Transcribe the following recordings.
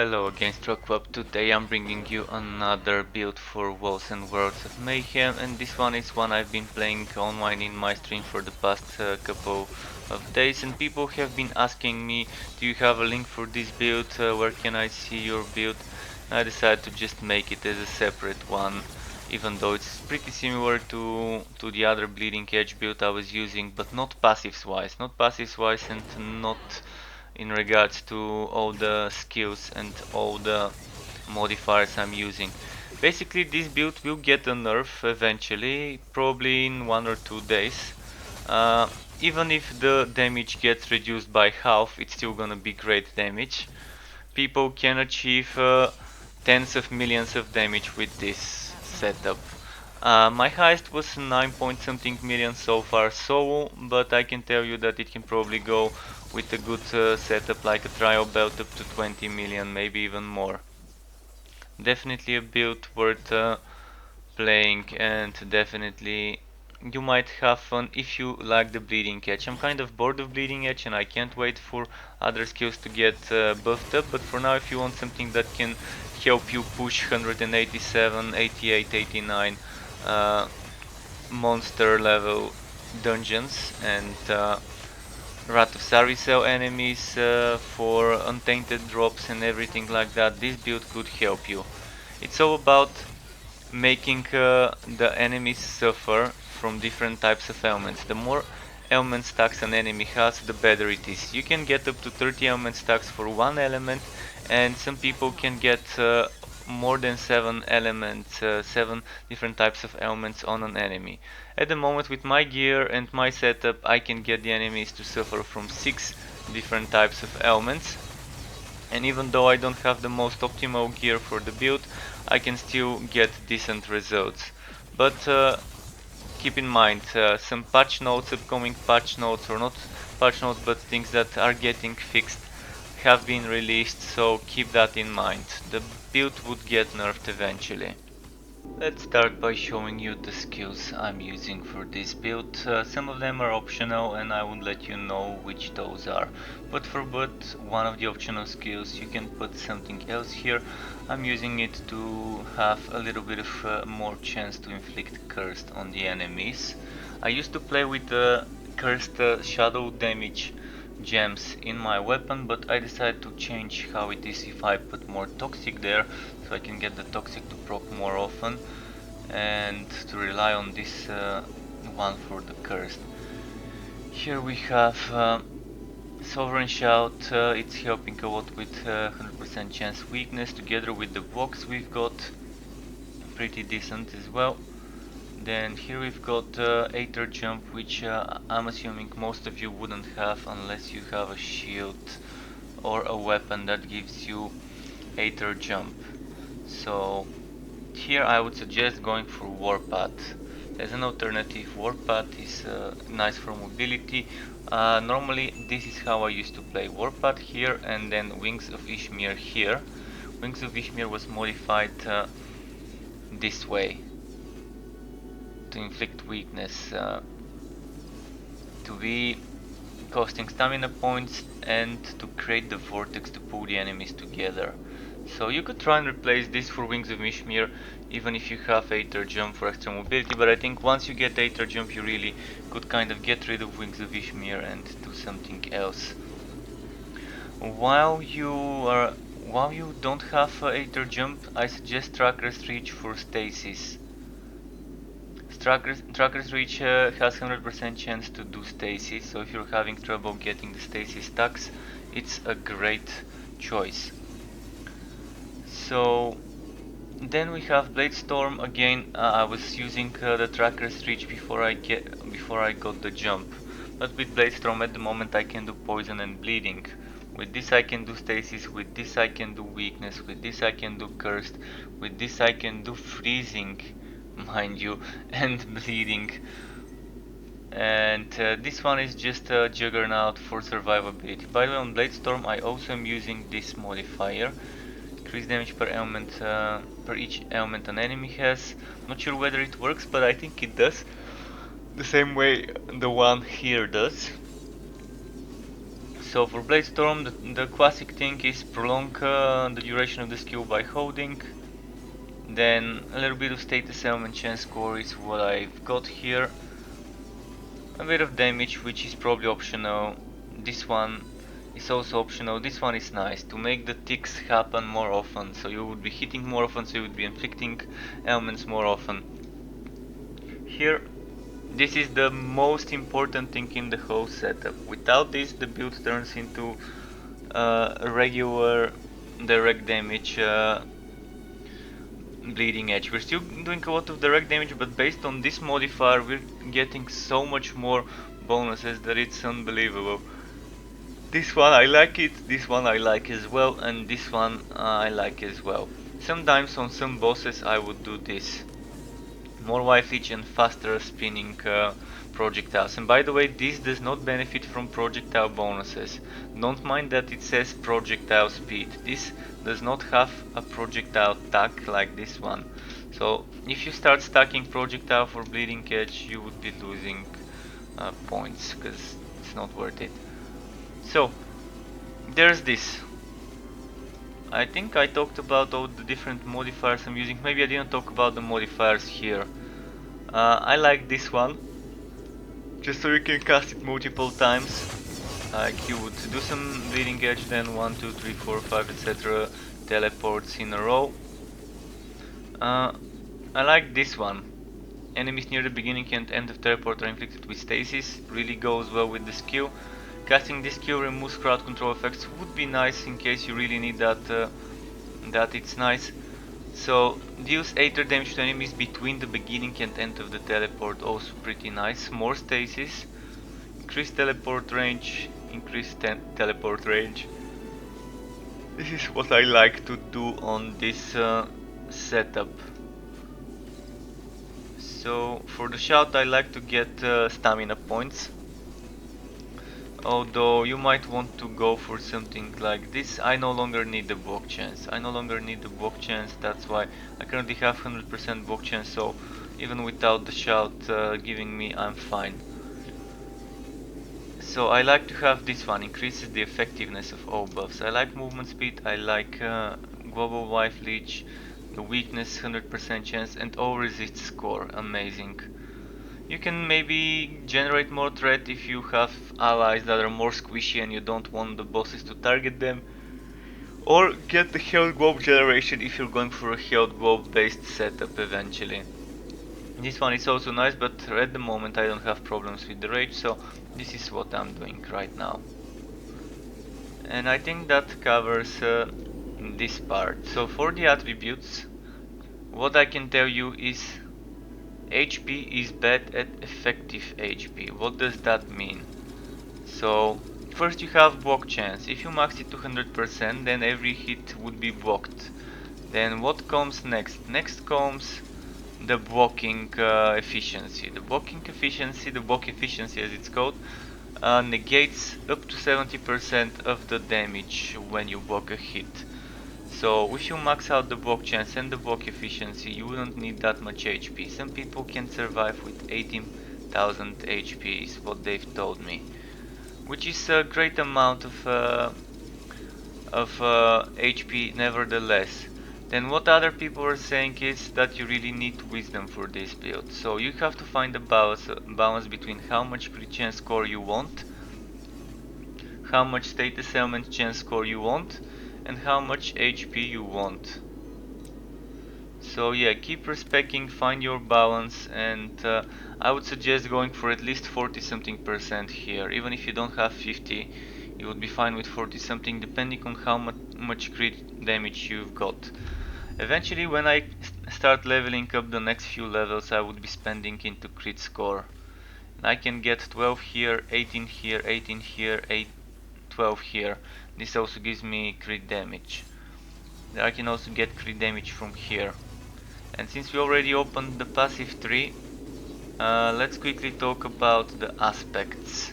Hello again, Club. Today I'm bringing you another build for Wolcen Worlds of Mayhem, and this one is one I've been playing online in my stream for the past couple of days, and people have been asking me, do you have a link for this build, where can I see your build? I decided to just make it as a separate one, even though it's pretty similar to the other Bleeding Edge build I was using, but not passives wise, and not in regards to all the skills and all the modifiers I'm using. Basically this build will get a nerf eventually, probably in 1 or 2 days. Uh, Even if the damage gets reduced by half, it's still gonna be great damage. People can achieve tens of millions of damage with this setup. My highest was 9 point something million so far, but I can tell you that it can probably go with a good setup like a trial belt up to 20 million, maybe even more. Definitely a build worth playing, and definitely you might have fun if you like the Bleeding Edge. I'm kind of bored of Bleeding Edge and I can't wait for other skills to get buffed up, but for now if you want something that can help you push 187, 88, 89 monster level dungeons and Wrath of Saricel enemies for untainted drops and everything like that, this build could help you. It's all about making the enemies suffer from different types of ailments. The more ailment stacks an enemy has, the better it is. You can get up to 30 ailment stacks for one element, and some people can get more than 7 elements, 7 different types of ailments on an enemy. At the moment with my gear and my setup I can get the enemies to suffer from 6 different types of ailments, and even though I don't have the most optimal gear for the build, I can still get decent results. But keep in mind, some patch notes, upcoming patch notes, or not patch notes but things that are getting fixed, have been released, so keep that in mind. The build would get nerfed eventually. Let's start by showing you the skills I'm using for this build. Some of them are optional and I won't let you know which those are. But for one of the optional skills you can put something else here. I'm using it to have a little bit of more chance to inflict cursed on the enemies. I used to play with the cursed shadow damage gems in my weapon, but I decided to change how it is if I put more toxic there, so I can get the toxic to proc more often and to rely on this one for the cursed. Here we have Sovereign Shout. It's helping a lot with 100% chance weakness, together with the box we've got pretty decent as well. Then here we've got Aether Jump, which I'm assuming most of you wouldn't have unless you have a shield or a weapon that gives you Aether Jump. So here I would suggest going for Warpath. As an alternative, Warpath is nice for mobility. Normally this is how I used to play: Warpath here and then Wings of Ishmir here. Wings of Ishmir was modified this way, to inflict weakness, to be costing stamina points, and to create the vortex to pull the enemies together. So you could try and replace this for Wings of Ishmir even if you have Aether Jump for extra mobility, but I think once you get Aether Jump you really could kind of get rid of Wings of Ishmir and do something else. While you don't have Aether Jump, I suggest Tracker's Reach for stasis. Tracker's Reach has 100% chance to do stasis, so if you're having trouble getting the stasis stacks, it's a great choice. So then we have Bladestorm. Again, I was using the Tracker's Reach before I got the jump, but with Bladestorm at the moment I can do poison and bleeding. With this I can do stasis, with this I can do weakness, with this I can do cursed, with this I can do freezing, mind you, and bleeding. And this one is just a juggernaut for survivability. By the way, on Bladestorm I also am using this modifier. Increase damage per ailment, per each ailment an enemy has. Not sure whether it works, but I think it does. The same way the one here does. So for Bladestorm, the classic thing is prolong the duration of the skill by holding. Then a little bit of status element chance score is what I've got here. A bit of damage, which is probably optional. This one is also optional. This one is nice to make the ticks happen more often. So you would be hitting more often, so you would be inflicting ailments more often. Here, this is the most important thing in the whole setup. Without this, the build turns into regular direct damage bleeding edge. We're still doing a lot of direct damage, but based on this modifier we're getting so much more bonuses that it's unbelievable. This one I like it, this one I like as well, and this one I like as well. Sometimes on some bosses I would do this. More wifeage and faster spinning projectiles. And by the way, this does not benefit from projectile bonuses. Don't mind that it says projectile speed. This does not have a projectile tack like this one. So if you start stacking projectile for bleeding edge, you would be losing points because it's not worth it. So there's this. I think I talked about all the different modifiers I'm using. Maybe I didn't talk about the modifiers here. I like this one, just so you can cast it multiple times. Like you would do some bleeding edge, then 1, 2, 3, 4, 5, etc. teleports in a row. I like this one. Enemies near the beginning and end of teleport are inflicted with stasis. Really goes well with the skill. Casting this skill removes crowd control effects. Would be nice in case you really need that. That it's nice. So deals aether damage to enemies between the beginning and end of the teleport. Also pretty nice. More stasis. Increased teleport range. Increased teleport range. This is what I like to do on this setup. So for the shout I like to get stamina points. Although you might want to go for something like this. I no longer need the block chance. That's why I currently have 100% block chance, so even without the shout giving me, I'm fine. So I like to have this one, increases the effectiveness of all buffs. I like movement speed, I like global life leech, the weakness 100% chance, and all resist score, amazing. You can maybe generate more threat if you have allies that are more squishy and you don't want the bosses to target them. Or get the health globe generation if you're going for a health globe based setup eventually. This one is also nice, but at the moment I don't have problems with the rage, so this is what I'm doing right now. And I think that covers this part. So for the attributes, what I can tell you is HP is bad at effective HP. What does that mean? So first you have block chance. If you max it to 100%, then every hit would be blocked. Then what comes next? Next comes the blocking efficiency. The block efficiency as it's called, negates up to 70% of the damage when you block a hit. So if you max out the block chance and the block efficiency, you wouldn't need that much HP. Some people can survive with 18,000 HP is what they've told me, which is a great amount of HP nevertheless. Then what other people are saying is that you really need wisdom for this build. So you have to find a balance between how much crit chance score you want, how much status element chance score you want, and how much HP you want. So yeah, keep respecting, find your balance, and I would suggest going for at least 40 something% here. Even if you don't have 50, you would be fine with 40 something depending on how much crit damage you've got. Eventually when I start leveling up the next few levels, I would be spending into crit score. And I can get 12 here, 18 here, 18 here, 12 here. This also gives me crit damage. I can also get crit damage from here. And since we already opened the passive tree, let's quickly talk about the aspects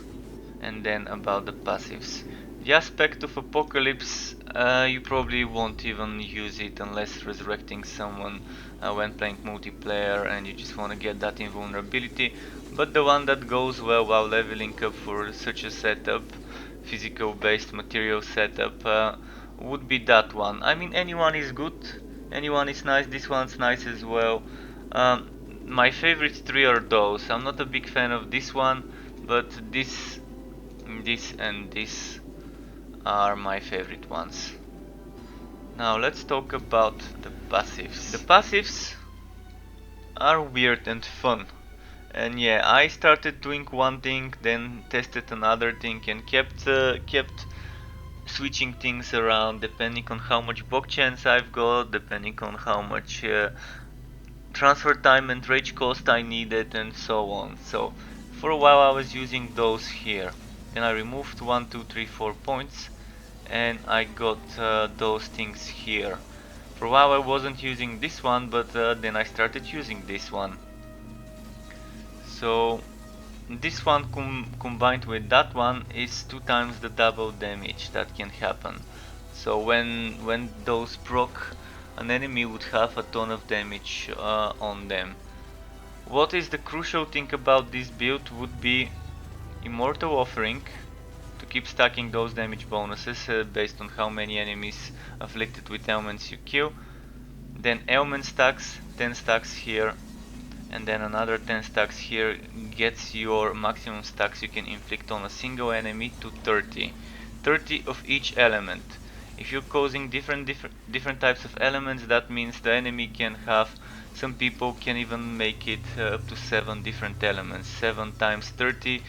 and then about the passives. The aspect of Apocalypse, you probably won't even use it unless resurrecting someone when playing multiplayer and you just want to get that invulnerability. But the one that goes well while leveling up for such a setup, physical based material setup would be that one. I mean, anyone is good, anyone is nice, this one's nice as well. My favorite three are those. I'm not a big fan of this one, but this and this are my favorite ones. Now let's talk about the passives. The passives are weird and fun. And yeah, I started doing one thing, then tested another thing, and kept switching things around depending on how much block chance I've got, depending on how much transfer time and rage cost I needed, and so on. So for a while I was using those here. Then I removed 1, 2, 3, 4 points, and I got those things here. For a while I wasn't using this one, but then I started using this one. So this one combined with that one is 2 times the double damage that can happen. So when those proc, an enemy would have a ton of damage on them. What is the crucial thing about this build would be Immortal Offering to keep stacking those damage bonuses based on how many enemies afflicted with ailments you kill. Then Ailment Stacks, 10 stacks here, and then another 10 stacks here gets your maximum stacks you can inflict on a single enemy to 30. 30 of each element. If you're causing different types of elements, that means the enemy can have, some people can even make it up to 7 different elements. 7 times 30,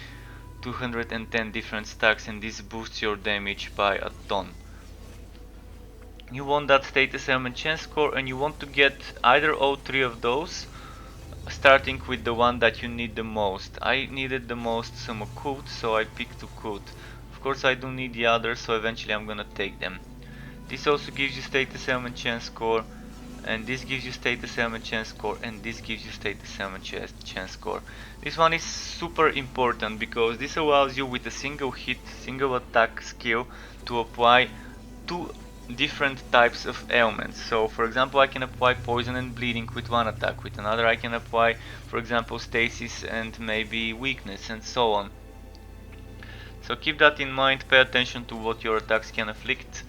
210 different stacks, and this boosts your damage by a ton. You want that status element chance score, and you want to get either all 3 of those, starting with the one that you need the most. I needed the most some occult, so I picked occult. Of course I don't need the others, so eventually I'm gonna take them. This also gives you status element chance score, and this gives you status element chance score, and this gives you status element chance score. This one is super important because this allows you with a single hit, single attack skill to apply 2 different types of ailments. So for example, I can apply poison and bleeding with one attack, with another I can apply, for example, stasis and maybe weakness, and so on. So keep that in mind, pay attention to what your attacks can afflict,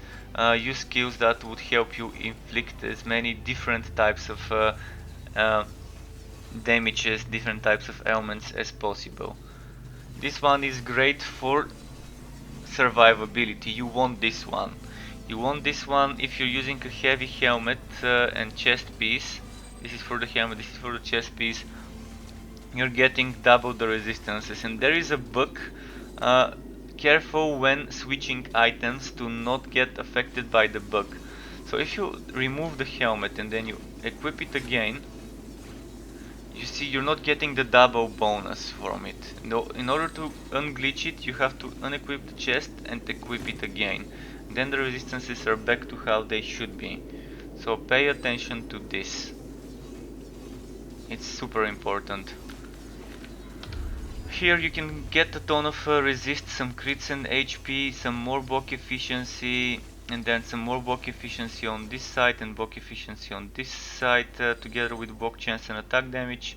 use skills that would help you inflict as many different types of damages, different types of ailments as possible. This one is great for survivability. You want this one. You want this one if you're using a heavy helmet and chest piece. This is for the helmet, this is for the chest piece. You're getting double the resistances, and there is a bug. Careful when switching items to not get affected by the bug. So if you remove the helmet and then you equip it again, you see you're not getting the double bonus from it. In order to unglitch it, you have to unequip the chest and equip it again. Then the resistances are back to how they should be. So pay attention to this. It's super important. Here you can get a ton of resist, some crits and HP, some more block efficiency, and then some more block efficiency on this side and block efficiency on this side, together with block chance and attack damage.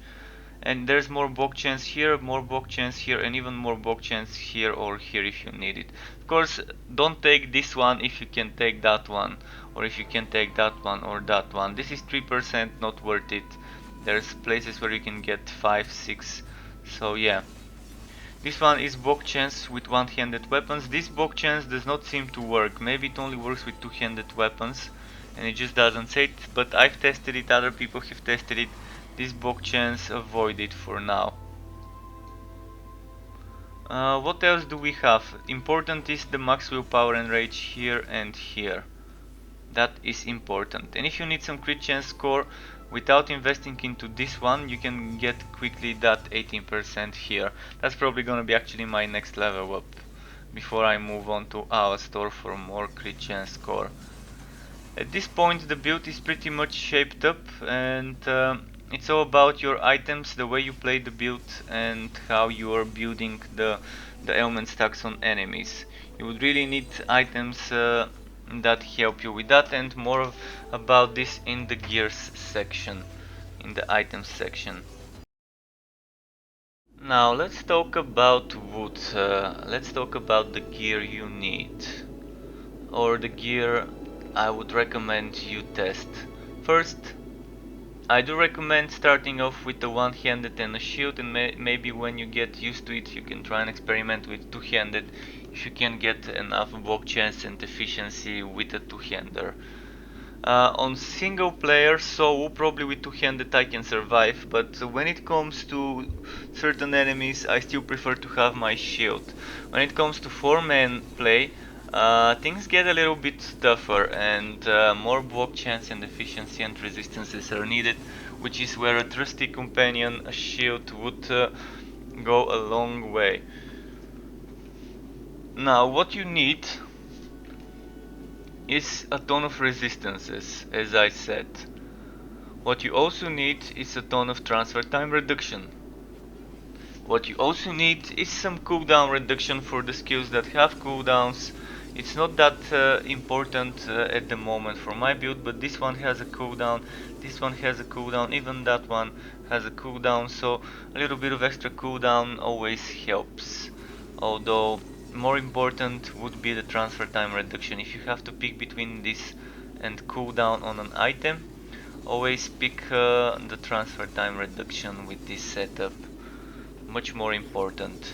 And there's more block chance here, more block chance here, and even more block chance here or here if you need it. Of course, don't take this one if you can take that one, or if you can take that one or that one. This is 3%, not worth it. There's places where you can get 5, 6, so yeah. This one is block chance with one-handed weapons. This block chance does not seem to work. Maybe it only works with two-handed weapons and it just doesn't say it, but I've tested it, other people have tested it. This block chance, avoid it for now. What else do we have? Important is the max willpower and rage here and here. That is important. And if you need some crit chance score, without investing into this one, you can get quickly that 18% here. That's probably gonna be actually my next level up before I move on to our store for more crit chance score. At this point the build is pretty much shaped up, and it's all about your items, the way you play the build, and how you are building the ailment stacks on enemies. You would really need items that help you with that, and more about this in the gears section, in the items section. Now let's talk about wood. Let's talk about the gear you need, or the gear I would recommend you test. First, I do recommend starting off with the one-handed and a shield, and maybe when you get used to it you can try and experiment with two-handed if you can get enough block chance and efficiency with a two-hander. On single player solo, probably with two-handed I can survive, but when it comes to certain enemies I still prefer to have my shield. When it comes to 4-man play, things get a little bit tougher, and more block chance and efficiency and resistances are needed, which is where a trusty companion, a shield, would go a long way. Now what you need is a ton of resistances, as I said. What you also need is a ton of transfer time reduction. What you also need is some cooldown reduction for the skills that have cooldowns. It's not that important at the moment for my build, but this one has a cooldown, this one has a cooldown, even that one has a cooldown, so a little bit of extra cooldown always helps. Although more important would be the transfer time reduction. If you have to pick between this and cooldown on an item, always pick the transfer time reduction with this setup. Much more important.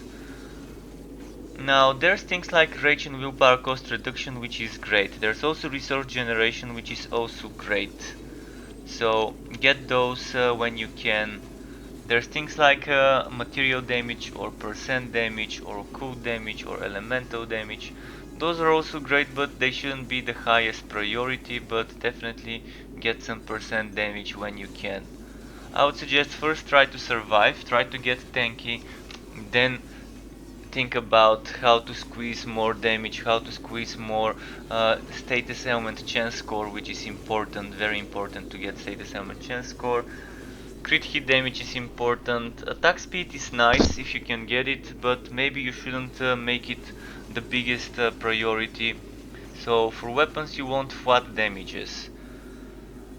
Now there's things like rage and willpower cost reduction, which is great. There's also resource generation, which is also great. So get those when you can. There's things like material damage or percent damage or cool damage or elemental damage. Those are also great, but they shouldn't be the highest priority, but definitely get some percent damage when you can. I would suggest first try to survive, try to get tanky, then think about how to squeeze more damage, how to squeeze more status ailment chance score, which is important, very important to get status ailment chance score. Crit hit damage is important. Attack speed is nice if you can get it, but maybe you shouldn't make it the biggest priority. So for weapons you want flat damages.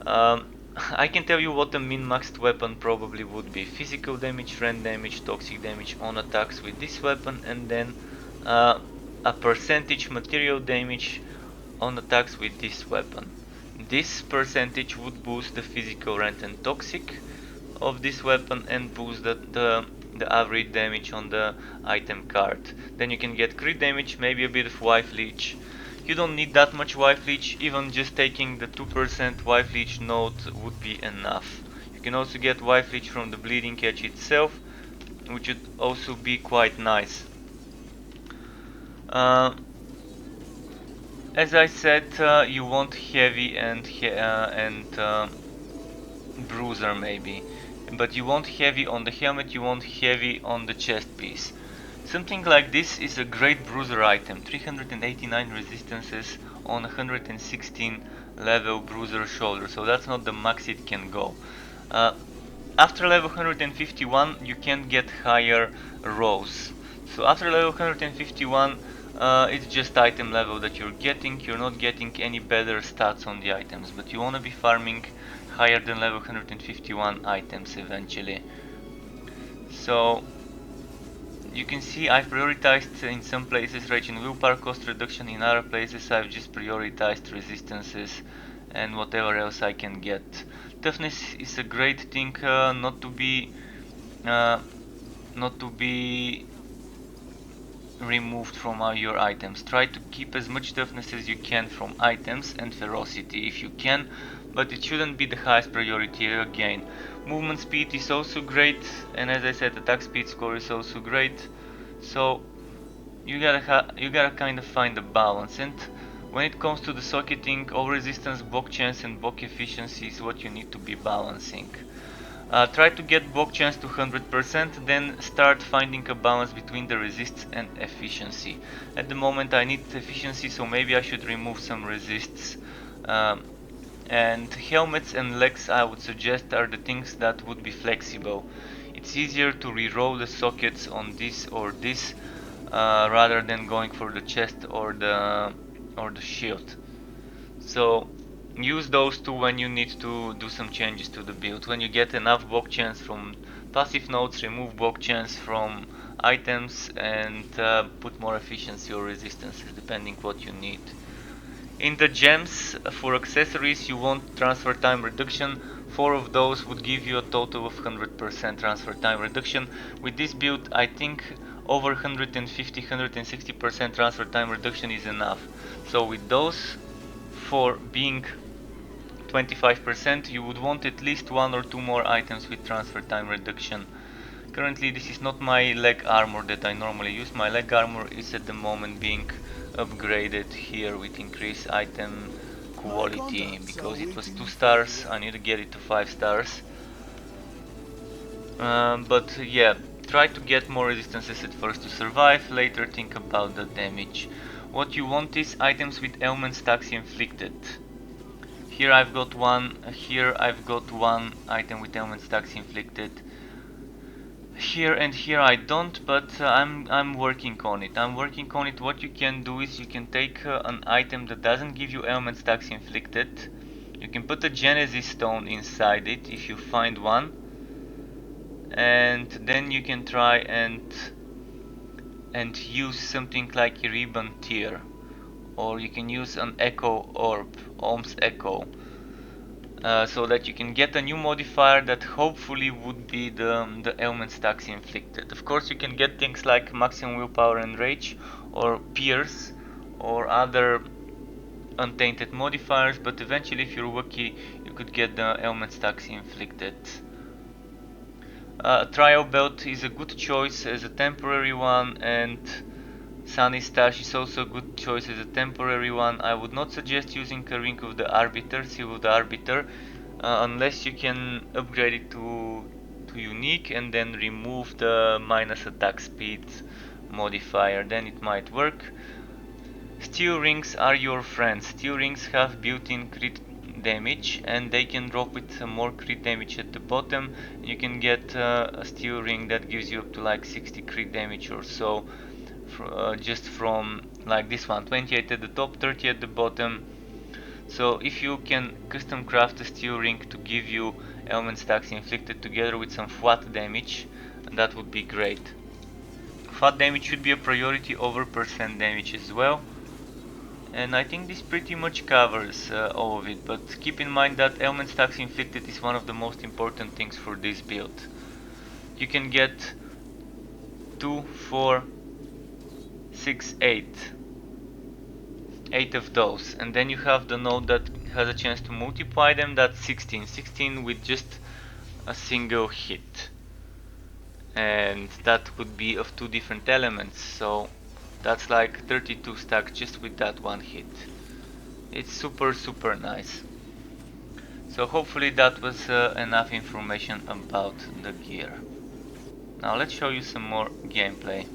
I can tell you what the min-maxed weapon probably would be. Physical damage, rend damage, toxic damage on attacks with this weapon, and then a percentage material damage on attacks with this weapon. This percentage would boost the physical, rend and toxic of this weapon and boost the average damage on the item card. Then you can get crit damage, maybe a bit of wife leech. You don't need that much wife leech, even just taking the 2% wife leech node would be enough. You can also get wife leech from the bleeding catch itself, which would also be quite nice. As I said, you want heavy and bruiser maybe, but you want heavy on the helmet, you want heavy on the chest piece. Something like this is a great bruiser item. 389 resistances on 116 level bruiser shoulder, so that's not the max it can go. After level 151 you can get higher rows. So after level 151 it's just item level that you're getting. You're not getting any better stats on the items, but you want to be farming higher than level 151 items eventually. So you can see I've prioritized in some places rage and willpower cost reduction, in other places I've just prioritized resistances and whatever else I can get. Toughness is a great thing not to be removed from your items. Try to keep as much toughness as you can from items, and ferocity if you can, but it shouldn't be the highest priority again. Movement speed is also great, and as I said, attack speed score is also great. So you gotta kind of find a balance. And when it comes to the socketing, all resistance, block chance and block efficiency is what you need to be balancing. Try to get block chance to 100%, then start finding a balance between the resists and efficiency. At the moment I need efficiency, so maybe I should remove some resists. And helmets and legs, I would suggest, are the things that would be flexible. It's easier to re-roll the sockets on this or this rather than going for the chest or the shield. So use those two when you need to do some changes to the build. When you get enough block chance from Passive nodes remove block chance from items and put more efficiency or resistances depending what you need. In the gems, for accessories you want transfer time reduction. 4 of those would give you a total of 100% transfer time reduction. With this build I think over 150-160% transfer time reduction is enough. So with those 4 being 25%, you would want at least 1 or 2 more items with transfer time reduction. Currently this is not my leg armor that I normally use. My leg armor is at the moment being upgraded here with increased item quality because it was 2 stars. I need to get it to 5 stars. But yeah, try to get more resistances at first to survive, later think about the damage. What you want is items with ailment stacks inflicted. Here I've got one, here I've got one item with ailment stacks inflicted. Here and here I don't, but I'm working on it. What you can do is you can take an item that doesn't give you ailment stacks inflicted. You can put a Genesis stone inside it if you find one, and then you can try and use something like a ribbon tier, or you can use an echo orb, Ohm's echo. So that you can get a new modifier that hopefully would be the ailment stacks inflicted. Of course you can get things like maximum willpower and rage, or pierce, or other untainted modifiers, but eventually if you're lucky you could get the ailment stacks inflicted. Trial belt is a good choice as a temporary one, and Sunny Stash is also a good choice as a temporary one. I would not suggest using a Ring of the Arbiter, Seal of the Arbiter, unless you can upgrade it to unique and then remove the minus attack speed modifier, then it might work. Steel rings are your friends. Steel rings have built-in crit damage and they can drop with more crit damage at the bottom. You can get a steel ring that gives you up to like 60 crit damage or so. Just from like this one, 28 at the top, 30 at the bottom. So if you can custom craft a steel ring to give you ailment stacks inflicted together with some flat damage, that would be great. Flat damage should be a priority over percent damage as well, and I think this pretty much covers all of it, but keep in mind that ailment stacks inflicted is one of the most important things for this build. You can get 2, 4, 6, 8 of those, and then you have the node that has a chance to multiply them. That's 16 with just a single hit, and that would be of 2 different elements, so that's like 32 stacks just with that one hit. It's super nice. So hopefully that was enough information about the gear. Now let's show you some more gameplay.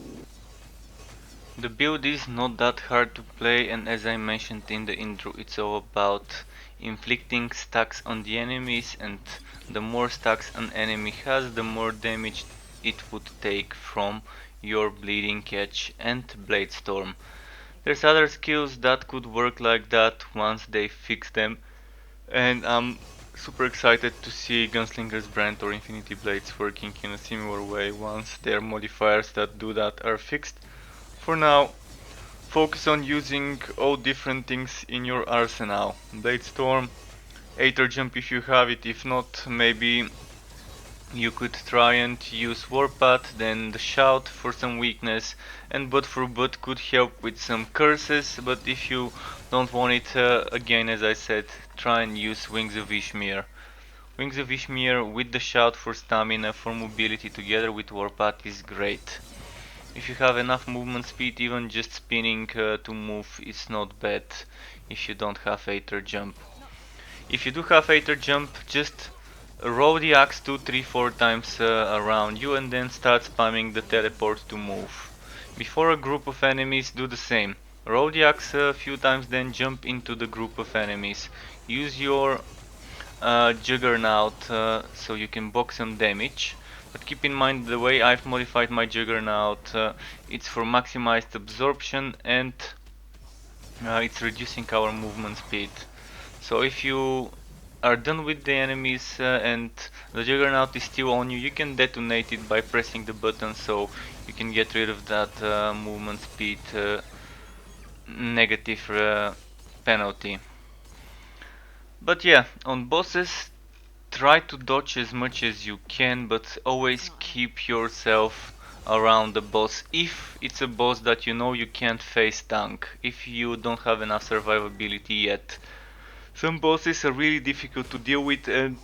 The build is not that hard to play, and as I mentioned in the intro, it's all about inflicting stacks on the enemies, and the more stacks an enemy has, the more damage it would take from your bleeding catch and Bladestorm. There's other skills that could work like that once they fix them, and I'm super excited to see Gunslinger's Brand or Infinity Blades working in a similar way once their modifiers that do that are fixed. For now, focus on using all different things in your arsenal. Bladestorm, aether jump if you have it, if not maybe you could try and use Warpath, then the shout for some weakness, and Butt for Butt could help with some curses, but if you don't want it, again as I said, try and use Wings of Ishmir. Wings of Ishmir with the shout for stamina, for mobility together with Warpath is great. If you have enough movement speed, even just spinning to move is not bad if you don't have aether jump. If you do have aether jump, just roll the axe 2, 3, 4 times around you and then start spamming the teleport to move. Before a group of enemies, do the same. Roll the axe a few times, then jump into the group of enemies. Use your Juggernaut so you can block some damage. But keep in mind the way I've modified my Juggernaut, it's for maximized absorption and it's reducing our movement speed. So if you are done with the enemies and the Juggernaut is still on you, you can detonate it by pressing the button, so you can get rid of that movement speed negative penalty. But yeah, on bosses, try to dodge as much as you can, but always keep yourself around the boss if it's a boss that you know you can't face tank, if you don't have enough survivability yet. Some bosses are really difficult to deal with, and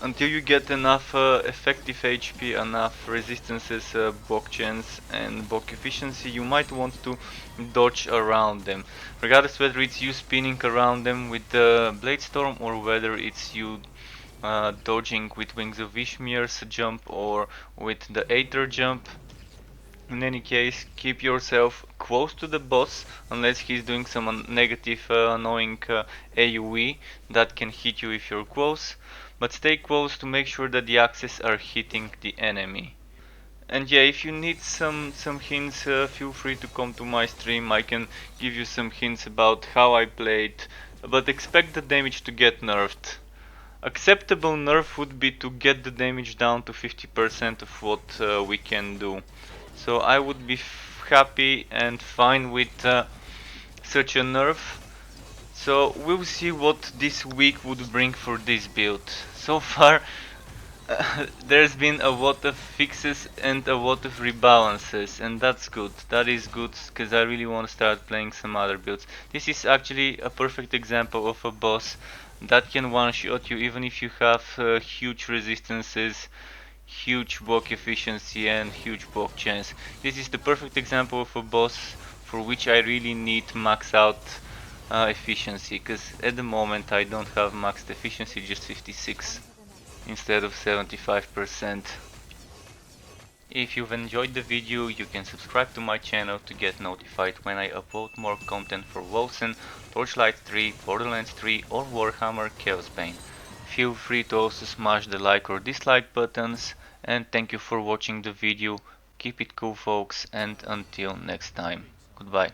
until you get enough effective HP, enough resistances, block chance and block efficiency, you might want to dodge around them. Regardless whether it's you spinning around them with the Bladestorm or whether it's you dodging with Wings of Ishmir's jump or with the aether jump. In any case, keep yourself close to the boss unless he's doing some negative annoying AoE that can hit you if you're close, but stay close to make sure that the axes are hitting the enemy. And yeah, if you need some hints, feel free to come to my stream. I can give you some hints about how I played, but expect the damage to get nerfed. Acceptable nerf would be to get the damage down to 50% of what we can do. So I would be happy and fine with such a nerf. So we'll see what this week would bring for this build. So far there's been a lot of fixes and a lot of rebalances, and that's good. That is good because I really want to start playing some other builds. This is actually a perfect example of a boss that can one-shot you even if you have huge resistances, huge block efficiency and huge block chance. This is the perfect example of a boss for which I really need max out efficiency, because at the moment I don't have maxed efficiency, just 56 instead of 75%. If you've enjoyed the video, you can subscribe to my channel to get notified when I upload more content for Wolcen, Torchlight 3, Borderlands 3 or Warhammer Chaosbane. Feel free to also smash the like or dislike buttons, and thank you for watching the video. Keep it cool folks, and until next time, goodbye.